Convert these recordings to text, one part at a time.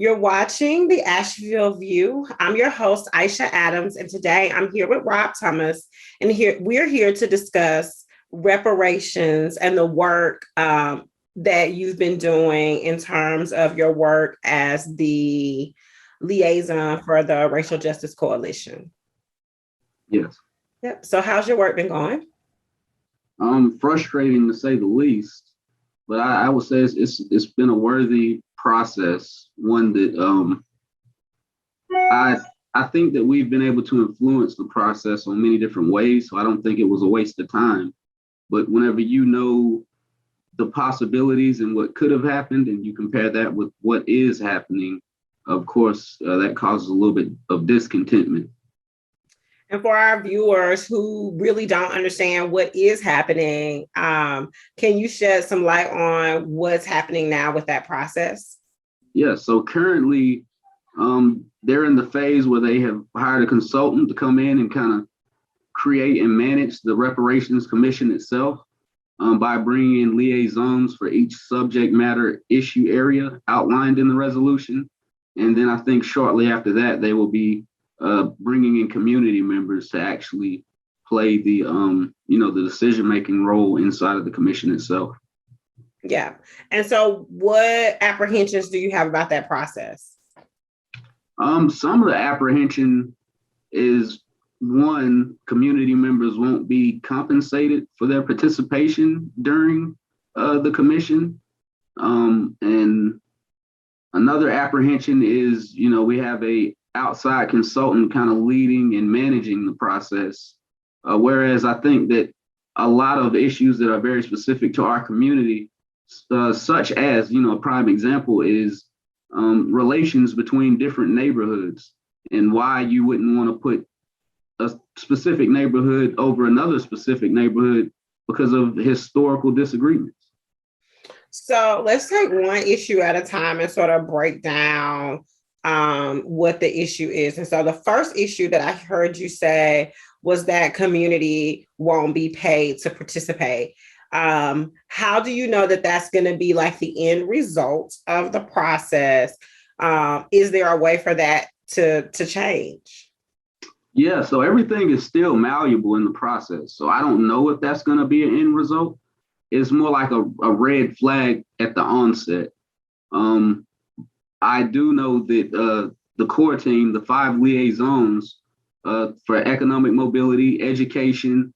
You're watching the Asheville View. I'm your host, Aisha Adams, and today I'm here with Rob Thomas, and we're here to discuss reparations and the work that you've been doing in terms of your work as the liaison for the Racial Justice Coalition. Yes. Yep. So, how's your work been going? Frustrating to say the least, but I would say it's been a worthy process. One that I think that we've been able to influence the process on many different ways. So I don't think it was a waste of time. But whenever you know the possibilities and what could have happened, and you compare that with what is happening, of course, that causes a little bit of discontentment. And for our viewers who really don't understand what is happening, can you shed some light on what's happening now with that process? Yeah, so currently they're in the phase where they have hired a consultant to come in and kind of create and manage the Reparations Commission itself by bringing in liaisons for each subject matter issue area outlined in the resolution. And then I think shortly after that, they will be bringing in community members to actually play the decision-making role inside of the commission itself. Yeah. And so what apprehensions do you have about that process? Some of the apprehension is, one, community members won't be compensated for their participation during the commission. And another apprehension is, we have a outside consultant kind of leading and managing the process. Whereas I think that a lot of issues that are very specific to our community, such as, a prime example is relations between different neighborhoods and why you wouldn't want to put a specific neighborhood over another specific neighborhood because of historical disagreements. So let's take one issue at a time and sort of break down what the issue is. And so the first issue that I heard you say was that community won't be paid to participate. How do you know that that's going to be like the end result of the process? Is there a way for that to change? Yeah, so everything is still malleable in the process. So I don't know if that's going to be an end result. It's more like a red flag at the onset. I do know that the core team, the 5 liaisons for economic mobility, education,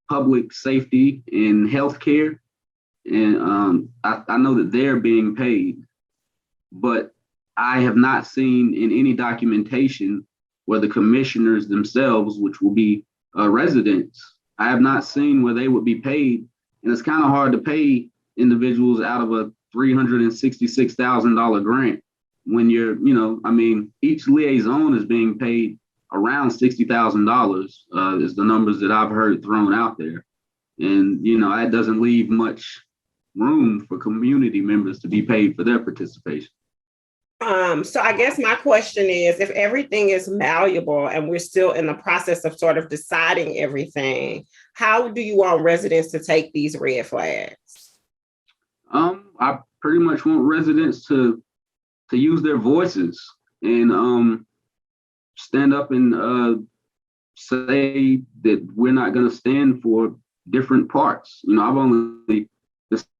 public safety, and healthcare, and I know that they're being paid, but I have not seen in any documentation where the commissioners themselves, which will be residents, I have not seen where they would be paid. And it's kind of hard to pay individuals out of a $366,000 grant when each liaison is being paid around $60,000 is the numbers that I've heard thrown out there. And, that doesn't leave much room for community members to be paid for their participation. So I guess my question is, if everything is malleable and we're still in the process of sort of deciding everything, how do you want residents to take these red flags? I pretty much want residents to use their voices and stand up and say that we're not going to stand for different parts. I've only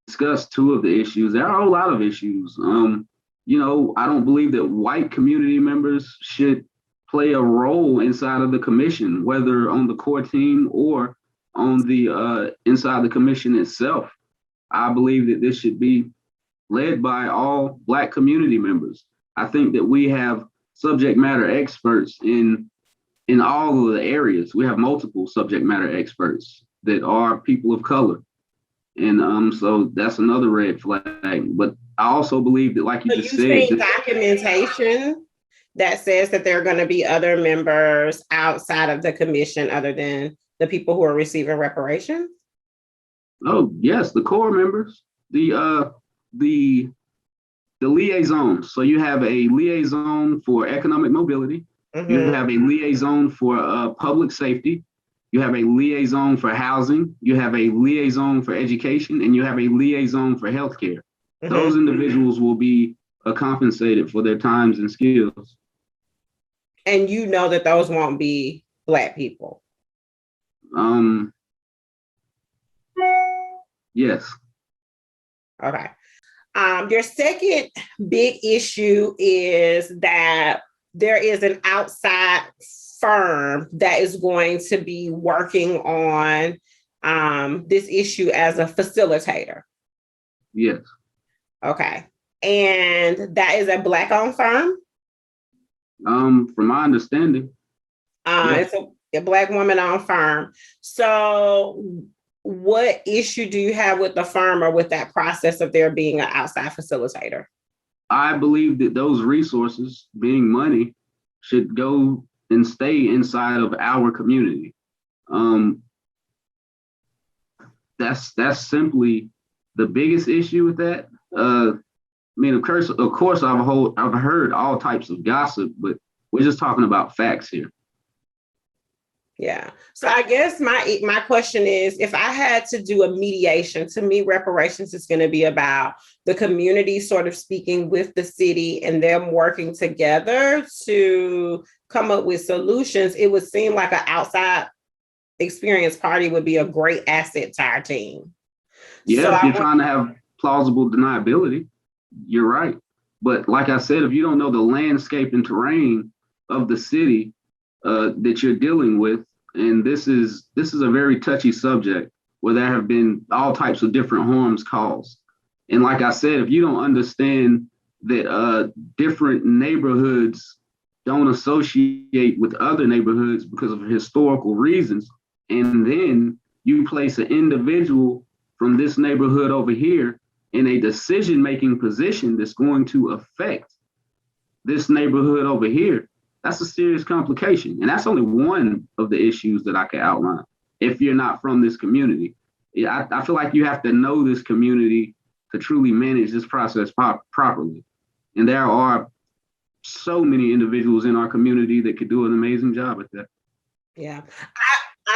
discussed 2 of the issues. There are a lot of issues. I don't believe that white community members should play a role inside of the commission, whether on the core team or on the inside the commission itself. I believe that this should be led by all Black community members. I think that we have subject matter experts in all of the areas. We have multiple subject matter experts that are people of color. And so that's another red flag. But I also believe that, like you just said, documentation that says that there are going to be other members outside of the commission other than the people who are receiving reparations? Oh, yes, the core members, the liaisons. So you have a liaison for economic mobility. Mm-hmm. You have a liaison for public safety. You have a liaison for housing. You have a liaison for education, and you have a liaison for healthcare. Mm-hmm. Those individuals will be compensated for their times and skills. And you know that those won't be Black people. Yes. Okay. Your second big issue is that there is an outside firm that is going to be working on this issue as a facilitator. Yes. Okay. And that is a Black-owned firm? From my understanding. It's a Black woman-owned firm. So what issue do you have with the firm or with that process of there being an outside facilitator? I believe that those resources, being money, should go and stay inside of our community. That's simply the biggest issue with that. I mean, of course, I've heard all types of gossip, but we're just talking about facts here. Yeah. So I guess my question is, if I had to do a mediation, to me, reparations is going to be about the community sort of speaking with the city and them working together to come up with solutions. It would seem like an outside experienced party would be a great asset to our team. Yeah, so if you're trying to have plausible deniability, you're right. But like I said, if you don't know the landscape and terrain of the city that you're dealing with, and this is a very touchy subject where there have been all types of different harms caused. And like I said, if you don't understand that different neighborhoods don't associate with other neighborhoods because of historical reasons, and then you place an individual from this neighborhood over here in a decision-making position that's going to affect this neighborhood over here, that's a serious complication. And that's only one of the issues that I can outline if you're not from this community. I feel like you have to know this community to truly manage this process properly. And there are so many individuals in our community that could do an amazing job at that. Yeah.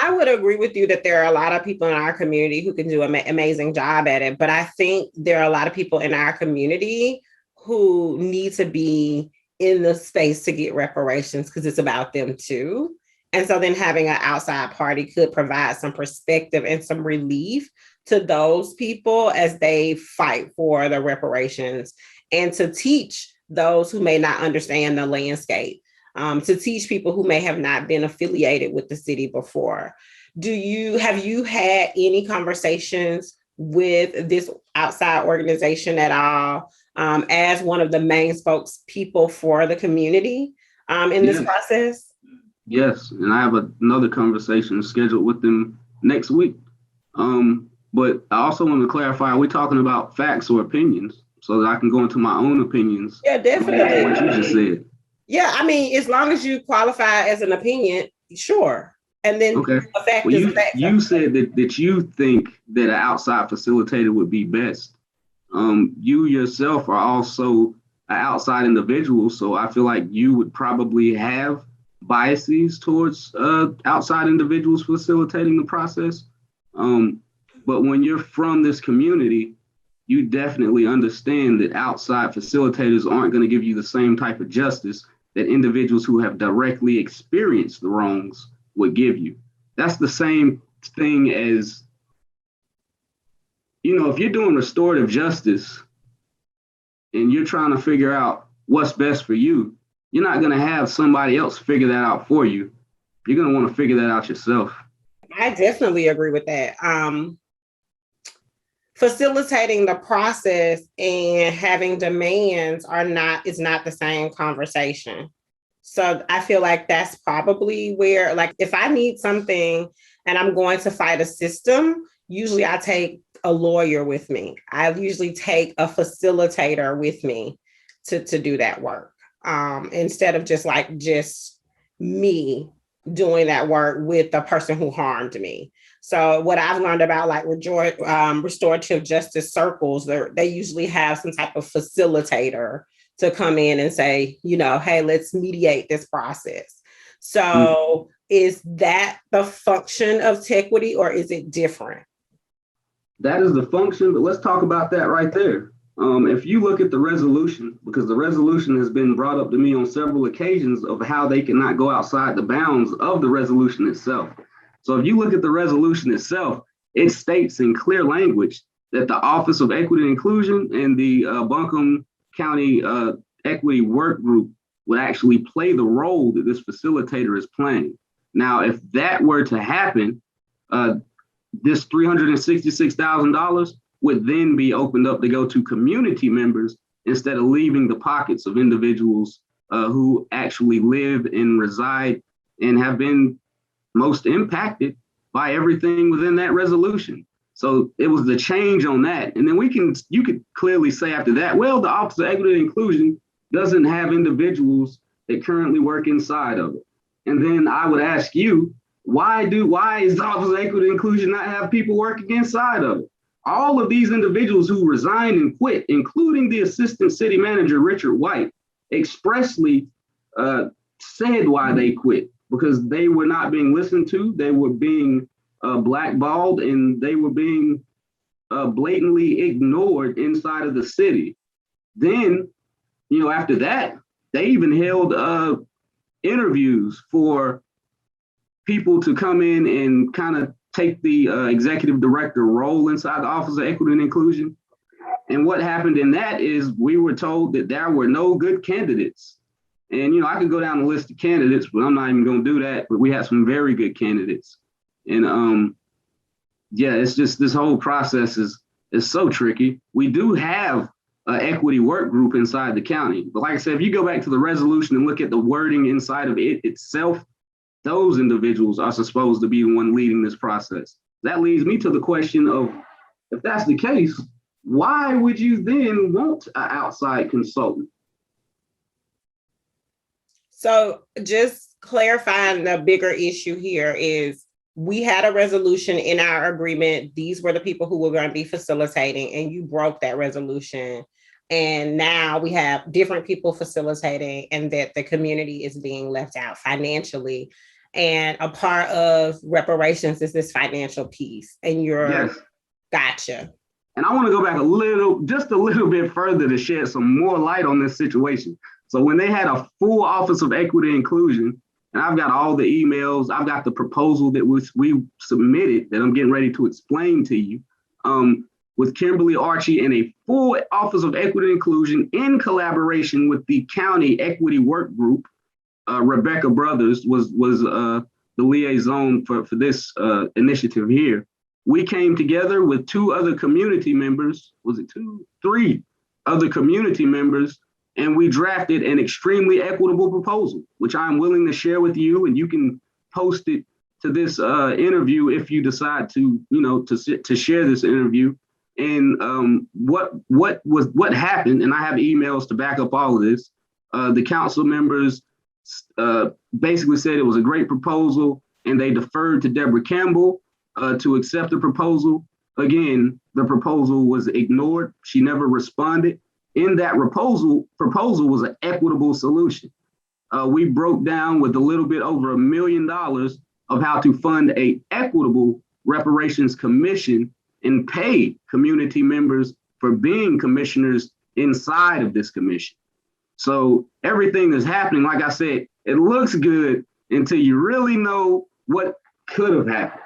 I would agree with you that there are a lot of people in our community who can do an amazing job at it. But I think there are a lot of people in our community who need to be in the space to get reparations because it's about them too. And so then having an outside party could provide some perspective and some relief to those people as they fight for the reparations, and to teach those who may not understand the landscape, to teach people who may have not been affiliated with the city before. Have you had any conversations with this outside organization at all, as one of the main spokespeople for the community in this process? Yes, and I have another conversation scheduled with them next week. But I also want to clarify, are we talking about facts or opinions so that I can go into my own opinions? Yeah, definitely. What you just said. Yeah, I mean, as long as you qualify as an opinion, sure. And then okay. A fact well, is a fact. You said that you think that an outside facilitator would be best. You yourself are also an outside individual, so I feel like you would probably have biases towards outside individuals facilitating the process. But when you're from this community, you definitely understand that outside facilitators aren't going to give you the same type of justice that individuals who have directly experienced the wrongs would give you. That's the same thing as, if you're doing restorative justice and you're trying to figure out what's best for you, you're not going to have somebody else figure that out for you. You're going to want to figure that out yourself. I definitely agree with that. Facilitating the process and having demands is not the same conversation. So I feel like that's probably where, like, if I need something and I'm going to fight a system, usually I take a lawyer with me. I usually take a facilitator with me to do that work, instead of just me doing that work with the person who harmed me. So what I've learned about like restorative justice circles, they usually have some type of facilitator to come in and say, hey, let's mediate this process. So is that the function of Tequity, or is it different? That is the function, but let's talk about that right there. If you look at the resolution, because the resolution has been brought up to me on several occasions of how they cannot go outside the bounds of the resolution itself. So if you look at the resolution itself, it states in clear language that the Office of Equity and Inclusion and the Buncombe County Equity Work Group would actually play the role that this facilitator is playing. Now, if that were to happen, this $366,000 would then be opened up to go to community members instead of leaving the pockets of individuals who actually live and reside and have been most impacted by everything within that resolution. So it was the change on that. And then you could clearly say after that, well, the Office of Equity and Inclusion doesn't have individuals that currently work inside of it. And then I would ask you, why is the Office of Equity and Inclusion not have people working inside of it? All of these individuals who resigned and quit, including the Assistant City Manager, Richard White, expressly said why they quit, because they were not being listened to, they were being blackballed, and they were being blatantly ignored inside of the city. Then, after that, they even held interviews for people to come in and kind of take the executive director role inside the Office of Equity and Inclusion. And what happened in that is we were told that there were no good candidates. And, I could go down the list of candidates, but I'm not even going to do that. But we had some very good candidates. And it's just this whole process is so tricky. We do have an equity work group inside the county. But like I said, if you go back to the resolution and look at the wording inside of it itself, those individuals are supposed to be the one leading this process. That leads me to the question of, if that's the case, why would you then want an outside consultant? So just clarifying, the bigger issue here is we had a resolution in our agreement. These were the people who were going to be facilitating, and you broke that resolution. And now we have different people facilitating, and that the community is being left out financially. And a part of reparations is this financial piece. And Yes. Gotcha. And I want to go back just a little bit further to shed some more light on this situation. So when they had a full Office of Equity and Inclusion, and I've got all the emails, I've got the proposal that we submitted that I'm getting ready to explain to you, with Kimberly Archie and a full Office of Equity and Inclusion in collaboration with the County Equity Work Group. Rebecca Brothers was the liaison for this initiative here. We came together with three other community members, and we drafted an extremely equitable proposal, which I'm willing to share with you, and you can post it to this interview if you decide to share this interview. And what happened, and I have emails to back up all of this. The council members basically said it was a great proposal, and they deferred to Deborah Campbell to accept the proposal. Again, the proposal was ignored. She never responded. In that proposal was an equitable solution. We broke down with a little bit over $1 million of how to fund a equitable reparations commission and pay community members for being commissioners inside of this commission. So everything that's happening, like I said, it looks good until you really know what could have happened.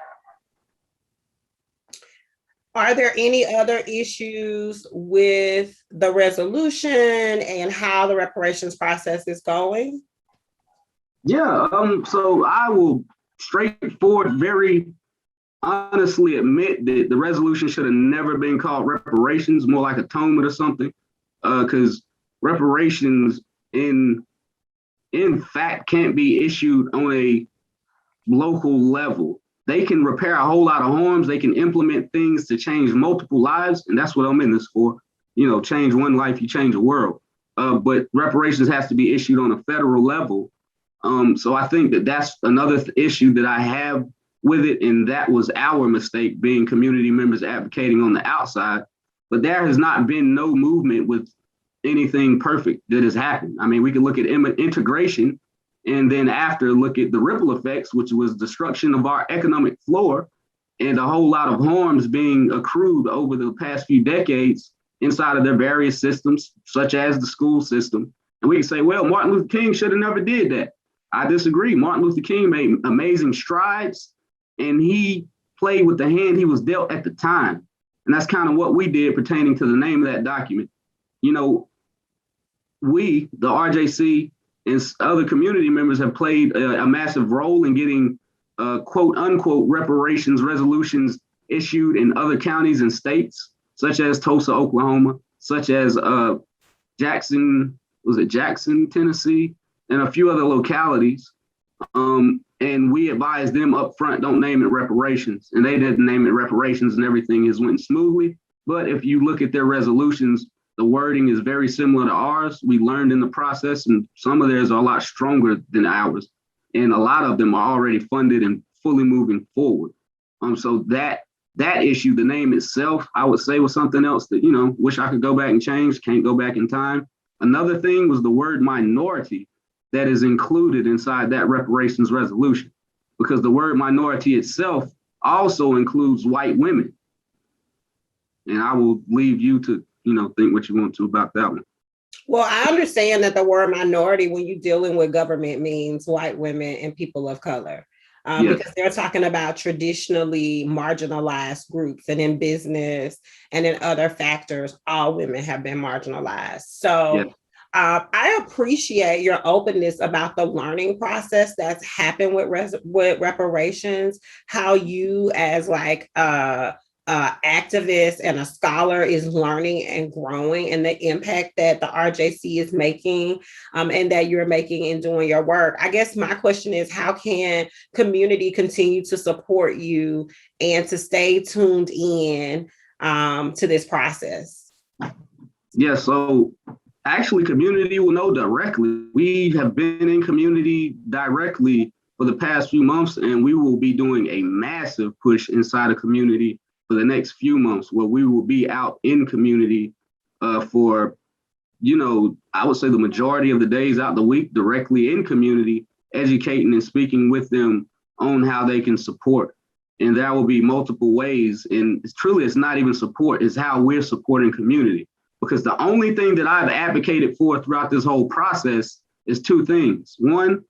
Are there any other issues with the resolution and how the reparations process is going? Yeah, so I will straightforward, very honestly admit that the resolution should have never been called reparations, more like atonement or something, because reparations in fact can't be issued on a local level. They can repair a whole lot of harms. They can implement things to change multiple lives, and that's what I'm in this for. Change one life, you change a world. But reparations has to be issued on a federal level. So I think that that's another issue that I have with it, and that was our mistake, being community members advocating on the outside. But there has not been no movement with anything perfect that has happened. I mean, we can look at integration, and then after look at the ripple effects, which was destruction of our economic floor and a whole lot of harms being accrued over the past few decades inside of their various systems, such as the school system. And we can say, well, Martin Luther King should have never did that. I disagree. Martin Luther King made amazing strides, and he played with the hand he was dealt at the time. And that's kind of what we did pertaining to the name of that document. You know, we, the RJC, and other community members have played a massive role in getting quote unquote reparations resolutions issued in other counties and states, such as Tulsa, Oklahoma, such as Jackson, Tennessee, and a few other localities. And we advised them up front, don't name it reparations. And they didn't name it reparations, and everything has went smoothly. But if you look at their resolutions, the wording is very similar to ours. We learned in the process, and some of theirs are a lot stronger than ours. And a lot of them are already funded and fully moving forward. So that issue, the name itself, I would say was something else that, you know, wish I could go back and change, can't go back in time. Another thing was the word minority that is included inside that reparations resolution, because the word minority itself also includes white women. And I will leave you to, you know, think what you want to about that one. Well, I understand that the word minority, when you're dealing with government, means white women and people of color. Yes. Because they're talking about traditionally marginalized groups, and in business and in other factors, all women have been marginalized. So Yes. I appreciate your openness about the learning process that's happened with reparations, how you as like activist and a scholar is learning and growing, and the impact that the RJC is making, and that you're making in doing your work. I guess my question is, how can community continue to support you and to stay tuned in to this process? Yeah, so actually community will know directly. We have been in community directly for the past few months, and we will be doing a massive push inside a community for the next few months, where we will be out in community for, you know, I would say the majority of the days out the week, directly in community, educating and speaking with them on how they can support. And there will be multiple ways. And it's not even support, it's how we're supporting community. Because the only thing that I've advocated for throughout this whole process is two things. One,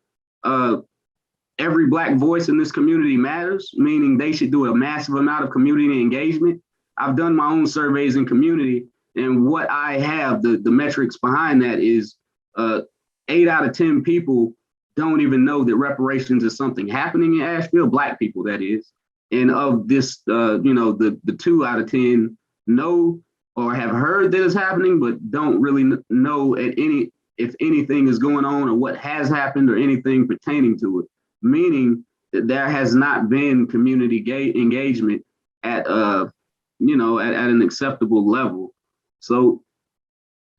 every Black voice in this community matters, meaning they should do a massive amount of community engagement. I've done my own surveys in community, and what I have, the metrics behind that is 8 out of 10 people don't even know that reparations is something happening in Asheville, Black people, that is. And of this, you know, the 2 out of 10 know or have heard that it's happening, but don't really know if anything is going on or what has happened or anything pertaining to it. Meaning that there has not been community engagement at you know, at an acceptable level. So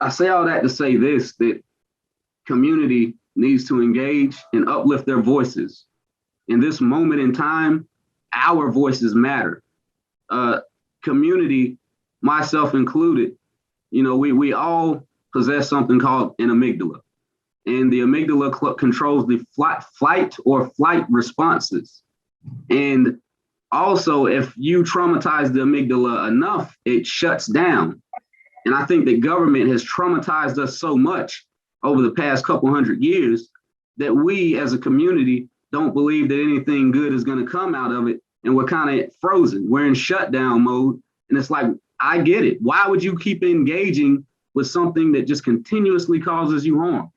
I say all that to say this, that community needs to engage and uplift their voices. In this moment in time, our voices matter. Community, myself included, you know, we all possess something called an amygdala. And the amygdala controls the flight or flight responses. And also, if you traumatize the amygdala enough, it shuts down. And I think that government has traumatized us so much over the past couple hundred years that we as a community don't believe that anything good is going to come out of it. And we're kind of frozen. We're in shutdown mode. And it's like, I get it. Why would you keep engaging with something that just continuously causes you harm?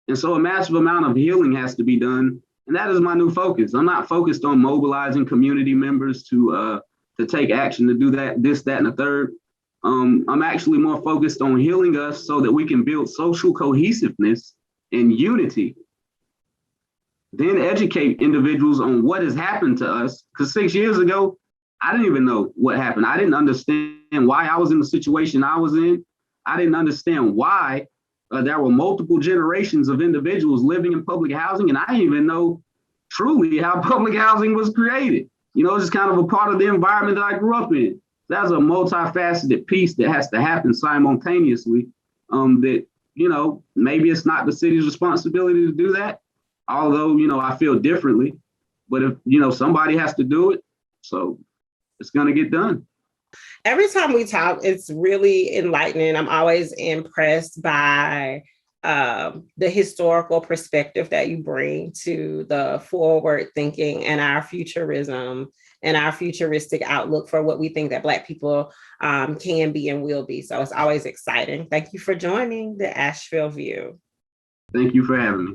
And so a massive amount of healing has to be done. And that is my new focus. I'm not focused on mobilizing community members to take action, to do that, this, that, and the third. I'm actually more focused on healing us so that we can build social cohesiveness and unity. Then educate individuals on what has happened to us. Because 6 years ago, I didn't even know what happened. I didn't understand why I was in the situation I was in. I didn't understand why there were multiple generations of individuals living in public housing, and I didn't even know truly how public housing was created. You know, it's just kind of a part of the environment that I grew up in. That's a multifaceted piece that has to happen simultaneously. That, you know, maybe it's not the city's responsibility to do that, although, you know, I feel differently. But if, you know, somebody has to do it, so it's going to get done. Every time we talk, it's really enlightening. I'm always impressed by the historical perspective that you bring to the forward thinking and our futurism and our futuristic outlook for what we think that Black people can be and will be. So it's always exciting. Thank you for joining the Asheville View. Thank you for having me.